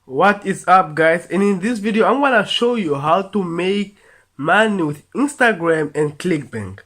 What is up, guys? And in this video I'm gonna show you how to make money with Instagram and ClickBank.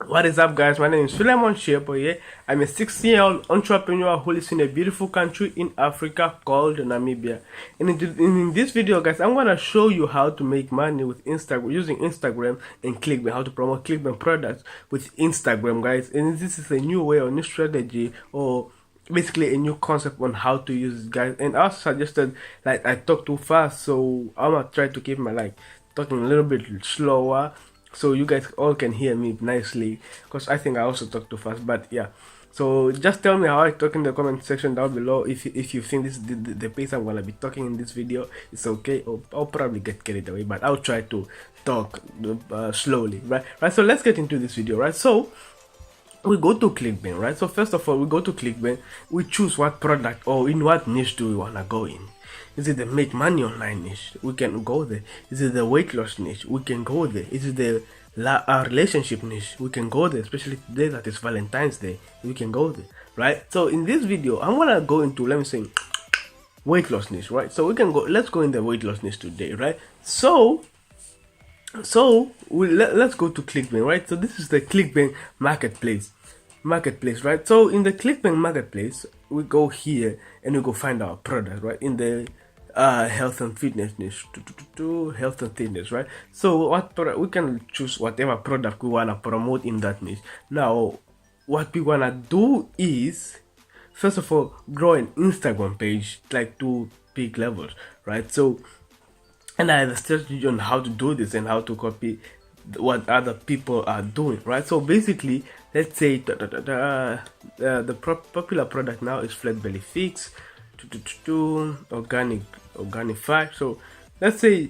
What is up, guys? My name is Philemon Shepo here. I'm a 16-year-old entrepreneur who lives in a beautiful country in Africa called Namibia. And in this video, guys, I'm gonna show you how to make money with Instagram using Instagram and ClickBank, how to promote ClickBank products with Instagram, guys. And this is a new way or new strategy, or basically a new concept on how to use it, guys. And I also suggested, like, I talk too fast, so I'm gonna try to keep my talking a little bit slower, so you guys all can hear me nicely, because I think I also talk too fast. But yeah, so just tell me how I talk in the comment section down below. If you think this is the pace I'm gonna be talking in this video, it's okay. I'll probably get carried away, but I'll try to talk slowly, right? So let's get into this video, right? So we go to ClickBank, right? So first of all, we go to ClickBank, we choose what product or in what niche do we wanna go in. Is it the make money online niche? We can go there. Is it the weight loss niche? We can go there. Is it the relationship niche? We can go there, especially today that is Valentine's Day. We can go there, right? So in this video, I'm gonna go into, let me say, weight loss niche, right? So we can go, let's go in the weight loss niche today, right? So let's go to ClickBank, right? So this is the ClickBank marketplace, right? So in the ClickBank marketplace, we go here and we go find our product, right? In the health and fitness niche, health and fitness, right? So what product, we can choose whatever product we wanna promote in that niche. Now, what we wanna do is, first of all, grow an Instagram page, like to peak levels, right? So, and I have a strategy on how to do this and how to copy what other people are doing, right? So basically, let's say the popular product now is flat belly fix, Organifi. So let's say,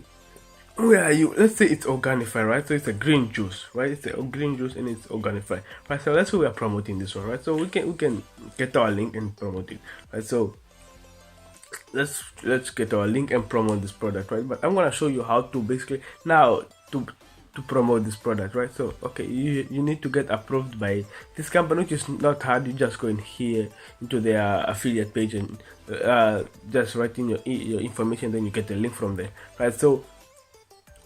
where are you? Let's say it's Organifi, right? So it's a green juice, right? It's a green juice and it's Organifi, right? So let's say we are promoting this one, right? So we can get our link and promote it, right? So let's get our link and promote this product, right? But I'm gonna show you how to basically now to promote this product, right? So okay, you need to get approved by this company, which is not hard. You just go in here into their affiliate page and just write in your information, then you get the link from there, right? So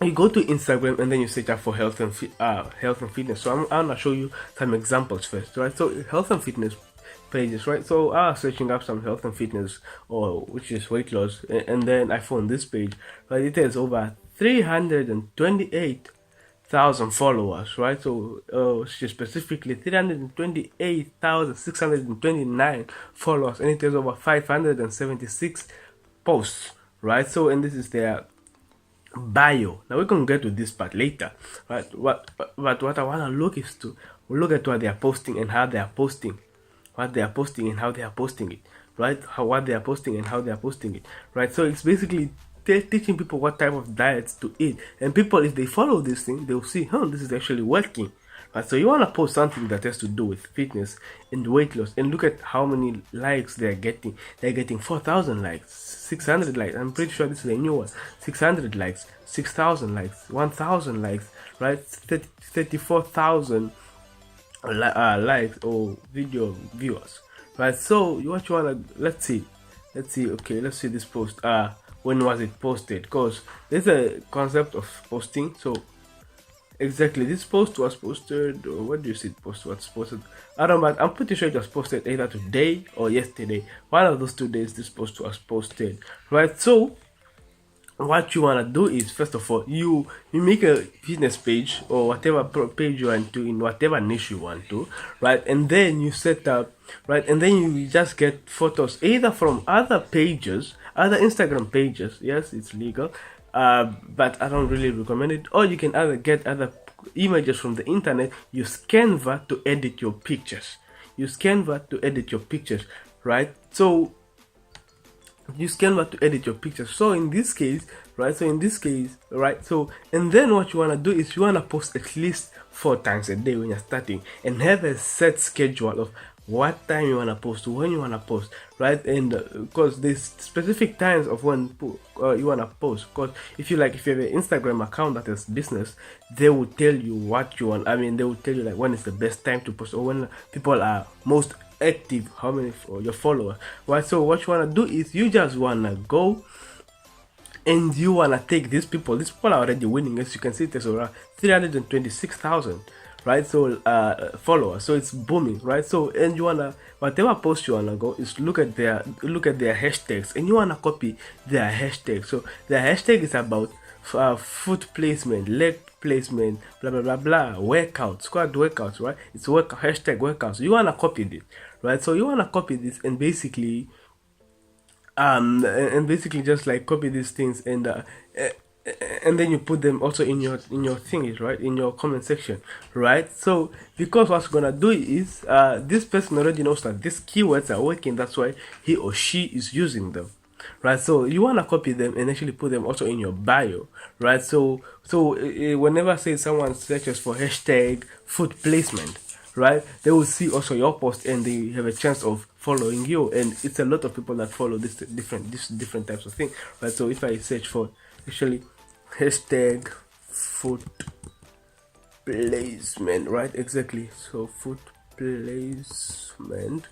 you go to Instagram and then you search up for health and fitness. So I'm gonna show you some examples first, right? So health and fitness pages, right? So I was searching up some health and fitness, or which is weight loss, and then I found this page, right? It has over 328,000 followers, right? So specifically 328,629 followers, and it has over 576 posts, right? So, and this is their bio. Now we can get to this part later, right? What I want to look is to look at what they are posting and how they are posting, what they are posting and how they are posting it, right? What they are posting and how they are posting it, right? So it's basically teaching people what type of diets to eat, and people, if they follow this thing, they'll see, this is actually working, right? So you want to post something that has to do with fitness and weight loss, and look at how many likes they're getting. They're getting 4,000 likes, 600 likes. I'm pretty sure this is a new one. 600 likes, 6,000 likes, 1,000 likes, right? 34,000 likes or video viewers, right? So what you wanna, let's see, okay, let's see this post. When was it posted? Because there's a concept of posting. So exactly, this post was posted, or what do you see? Post was posted, I don't know, but I'm pretty sure it was posted either today or yesterday. One of those 2 days this post was posted, right? So what you want to do is, first of all, you make a fitness page or whatever page you want to, in whatever niche you want to, right? And then you set up, right? And then you just get photos either from other pages, other Instagram pages. Yes, it's legal, but I don't really recommend it. Or you can either get other images from the internet. Use Canva to edit your pictures. Right? So use Canva to edit your pictures. So in this case, right? So and then what you want to do is you want to post at least 4 times a day when you're starting, and have a set schedule of what time you want to post, when you want to post, right? And because there's specific times of when you want to post. Because if you have an Instagram account that is business, they will tell you what you want. I mean, they will tell you like when is the best time to post, or when people are most active, how many your followers, right? So what you want to do is you just want to go and you want to take these people are already winning. As you can see, there's around 326,000, right? So followers, so it's booming, right? So, and you want to, whatever post you want to go is look at their hashtags, and you want to copy their hashtag. So their hashtag is about foot placement, leg placement, blah blah blah blah, workouts, squat workouts, right? It's hashtag workouts. You want to copy this, right? So you want to copy this and basically just like copy these things, and then you put them also in your thingies, right, in your comment section, right? So because what's gonna do is this person already knows that these keywords are working, that's why he or she is using them, right? So you want to copy them and actually put them also in your bio, right? So whenever say someone searches for hashtag foot placement, right, they will see also your post and they have a chance of following you, and it's a lot of people that follow this different types of thing, right? So if I search for actually hashtag foot placement, right, exactly, so foot placement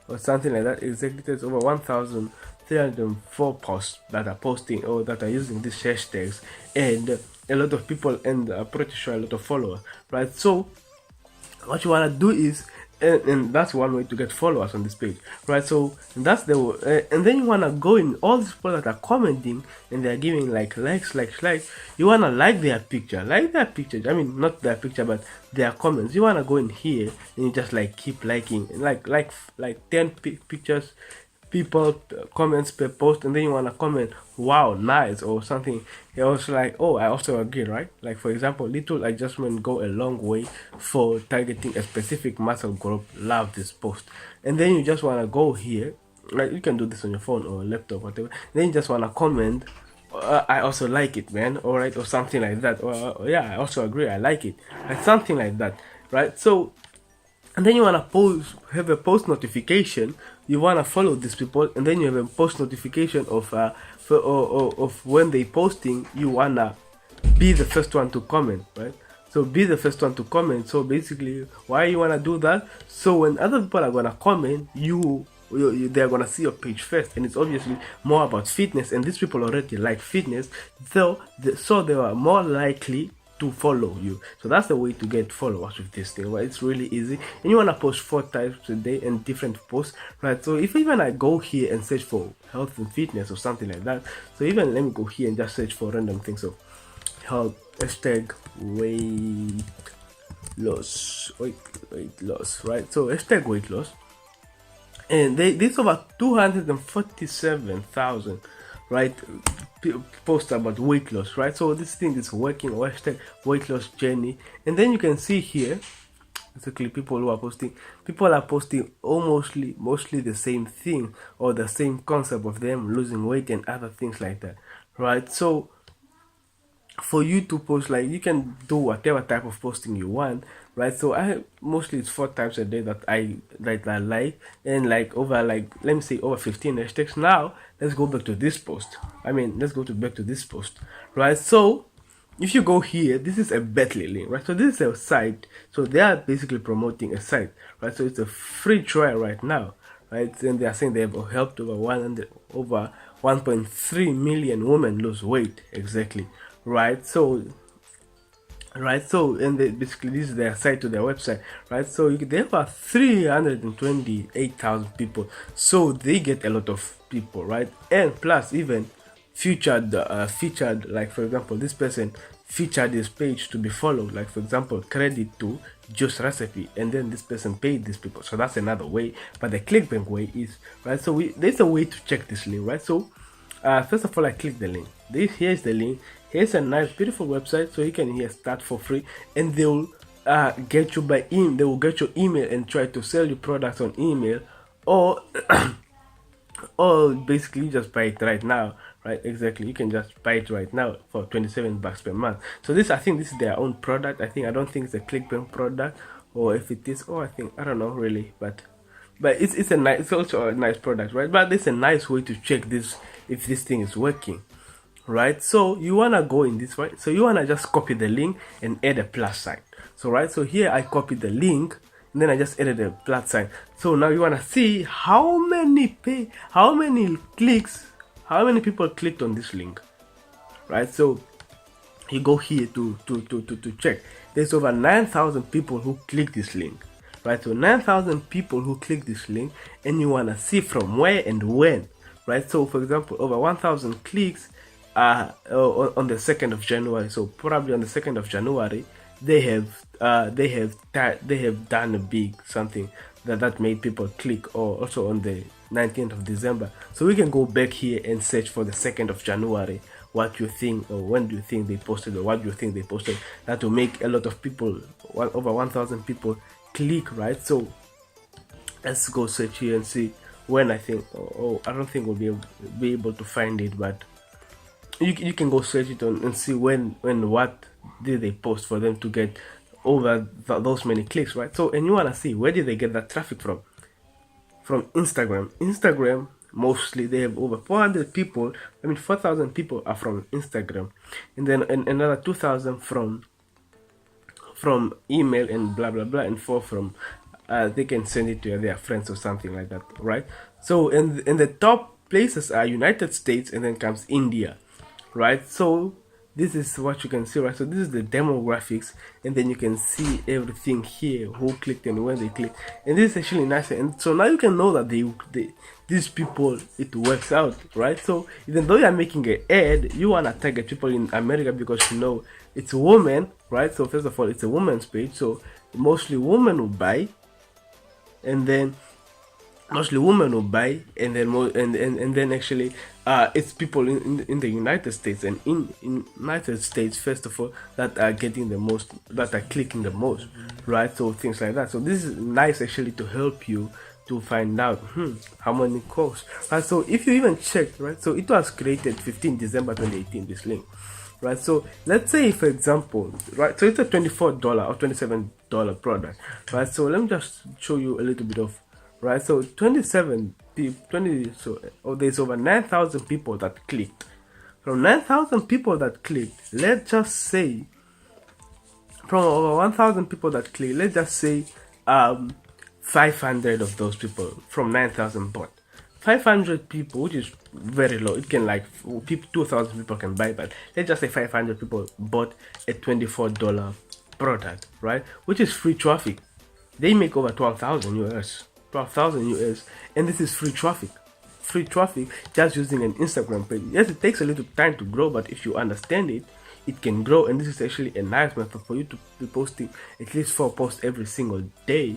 or something like that, exactly, there's over 1,304 posts that are posting or that are using these hashtags, and a lot of people, and I'm pretty sure a lot of followers, right? So what you want to do is, and that's one way to get followers on this page, right? So that's the and then you want to go in all these people that are commenting and they're giving like likes. You want to like their picture, I mean, not their picture but their comments. You want to go in here and you just like keep liking, like 10 pictures, people comments per post, and then you want to comment wow, nice, or something. You're also like, oh, I also agree, right? Like for example, little adjustment go a long way for targeting a specific muscle group. Love this post. And then you just want to go here, like you can do this on your phone or laptop, whatever. Then you just want to comment, I also like it, man, all right, or something like that, or yeah, I also agree, I like it, like something like that, right? So, and then you want to have a post notification. You want to follow these people, and then you have a post notification of when they posting. You want to be the first one to comment, right? So be the first one to comment. So basically, why you want to do that? So when other people are going to comment, they're going to see your page first, and it's obviously more about fitness, and these people already like fitness, so they are more likely to follow you. So that's the way to get followers with this thing, right? It's really easy, and you want to post 4 times a day and different posts, right? So if even I go here and search for health and fitness or something like that, so even let me go here and just search for random things of health, hashtag weight loss, right? So hashtag weight loss, and there's over 247,000, right, post about weight loss, right? So this thing is working, hashtag weight loss journey. And then you can see here basically people are posting mostly the same thing, or the same concept of them losing weight and other things like that, right? So for you to post, like, you can do whatever type of posting you want, right? So I mostly it's 4 times a day that I like, and like over, like, let me say over 15 hashtags. Now let's go back to this post. Back to this post, right? So if you go here, this is a Betly link, right? So this is a site, so they are basically promoting a site, right? So it's a free trial right now, right? And they are saying they have helped over 1.3 million women lose weight, exactly, right? So and basically this is their site to their website, right? So they have 328,000 people, so they get a lot of people, right? And plus even featured, like for example, this person featured this page to be followed, like for example, credit to Juice Recipe, and then this person paid these people. So that's another way. But the ClickBank way is, right, so there's a way to check this link, right? So first of all, I click the link. Here's the link. Here's a nice beautiful website, so you can here start for free, and they will get you by email. They will get your email and try to sell you products on email, or or basically just buy it right now, right? Exactly, you can just buy it right now for $27 per month. So I think this is their own product. I don't think it's a ClickBank product, or if it is, I don't know really, but but it's also a nice product, right? But it's a nice way to check this if this thing is working, right? So you wanna go in this, right? So you wanna just copy the link and add a plus sign. So right, so here I copied the link and then I just added a plus sign. So now you wanna see how many clicks, how many people clicked on this link, right? So you go here to check. There's over 9,000 people who click this link, right? So 9,000 people who click this link, and you wanna see from where and when, right? So for example, over 1,000 clicks on the 2nd of January. So probably on the 2nd of January, they have done a big something that made people click, or also on the 19th of December. So we can go back here and search for the 2nd of January. What you think, or when do you think they posted, or what do you think they posted? That will make a lot of people, over 1,000 people click, right? So let's go search here and see when. I think, I don't think we'll be able to find it, but you can go search it on and see when what did they post for them to get over those many clicks, right? So, and you want to see where did they get that traffic from Instagram. Mostly they have over 400 people, 4,000 people are from Instagram, and then another 2,000 from email and blah blah blah, and 4 from they can send it to their friends or something like that, right? So in the top places are United States, and then comes India, right? So this is what you can see, right? So this is the demographics, and then you can see everything here, who clicked and when they clicked, and this is actually nice. And so now you can know that these people, it works out, right? So even though you're making an ad, you want to target people in America because you know it's a woman, right? So first of all, it's a woman's page, so mostly women will buy, and then and then actually it's people in the United States, and in United States first of all, that are getting the most, that are clicking the most, right? So things like that. So this is nice actually to help you to find out how many calls, right? So if you even check, right, so it was created 15 December 2018, this link, right? So let's say, for example, right, so it's a $24 or $27 product, right? So let me just show you a little bit of, right? So 27 20, so there's over 9,000 people that clicked. From 9,000 people that clicked, let's just say, from over 1,000 people that clicked, let's just say 500 of those people from 9,000 bought. 500 people, which is very low. It can 2,000 people can buy, but let's just say 500 people bought a $24 product, right? Which is free traffic. They make over 12,000 US. 12,000 US, and this is free traffic just using an Instagram page. Yes, it takes a little time to grow, but if you understand it, it can grow. And this is actually a nice method for you to be posting at least 4 posts every single day,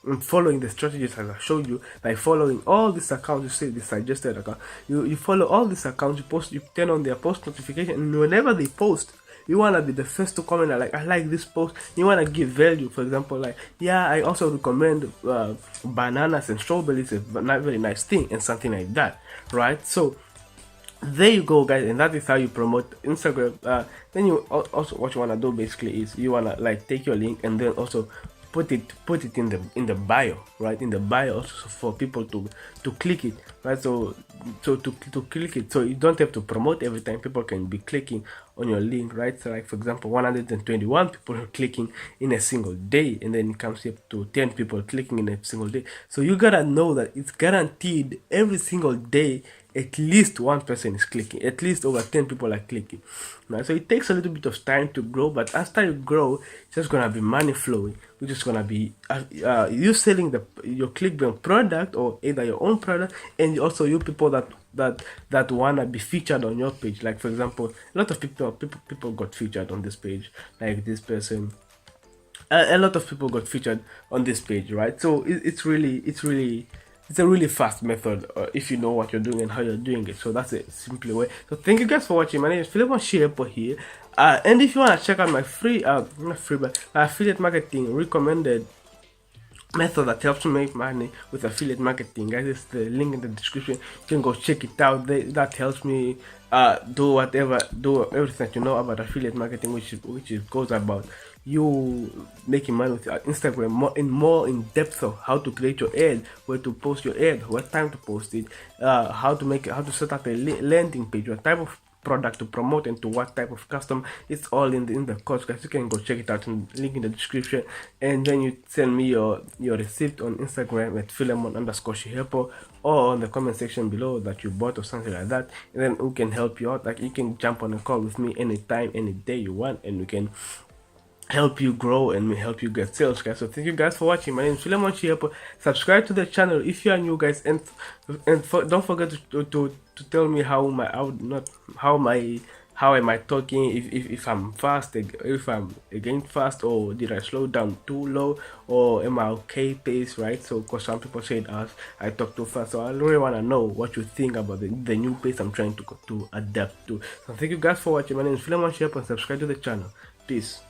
and following the strategies as I showed you, by following all these accounts. You see the suggested account, you follow all these accounts, you turn on their post notification, and whenever they post, you want to be the first to comment, I like this post. You want to give value. For example, I also recommend bananas and strawberries, a very nice thing, and something like that, right? So there you go, guys, and that is how you promote Instagram. Then you also, what you want to do basically is you want to take your link and then also put it in the bio, right? In the bio also for people to click it, right? So to click it, so you don't have to promote every time. People can be clicking on your link, right? So for example, 121 people are clicking in a single day, and then it comes up to 10 people clicking in a single day. So you gotta know that it's guaranteed every single day at least one person is clicking, at least over 10 people are clicking. Right? So it takes a little bit of time to grow, but after you grow, it's just gonna be money flowing, which is gonna be you selling your ClickBank product, or either your own product, and also you people that wanna be featured on your page. Like for example, a lot of people got featured on this page, like this person. A lot of people got featured on this page, right? So it's a really fast method if you know what you're doing and how you're doing it. So that's a simple way. So thank you guys for watching. My name is Philip Sheepo here, and if you want to check out my free not free but affiliate marketing recommended method that helps you make money with affiliate marketing, guys, it's the link in the description. You can go check it out. That helps me do everything that you know about affiliate marketing, which goes about you making money with Instagram more in depth of how to create your ad, where to post your ad, what time to post it, how to set up a landing page, what type of product to promote, and to what type of customer. It's all in the course, guys. You can go check it out in link in the description, and then you send me your receipt on Instagram at Philemon_Shihepo, or on the comment section below that you bought or something like that, and then we can help you out. Like, you can jump on a call with me anytime, any day you want, and we can help you grow and we help you get sales, guys. So thank you guys for watching. My name is Philemon Shihepo. Subscribe to the channel if you are new, guys, and don't forget to tell me how am I talking, if I'm fast, if I'm again fast, or did I slow down too low, or am I okay pace, right? So because some people said I talk too fast, so I really want to know what you think about the new pace I'm trying to adapt to. So thank you guys for watching. My name is Philemon Shihepo, and subscribe to the channel. Peace.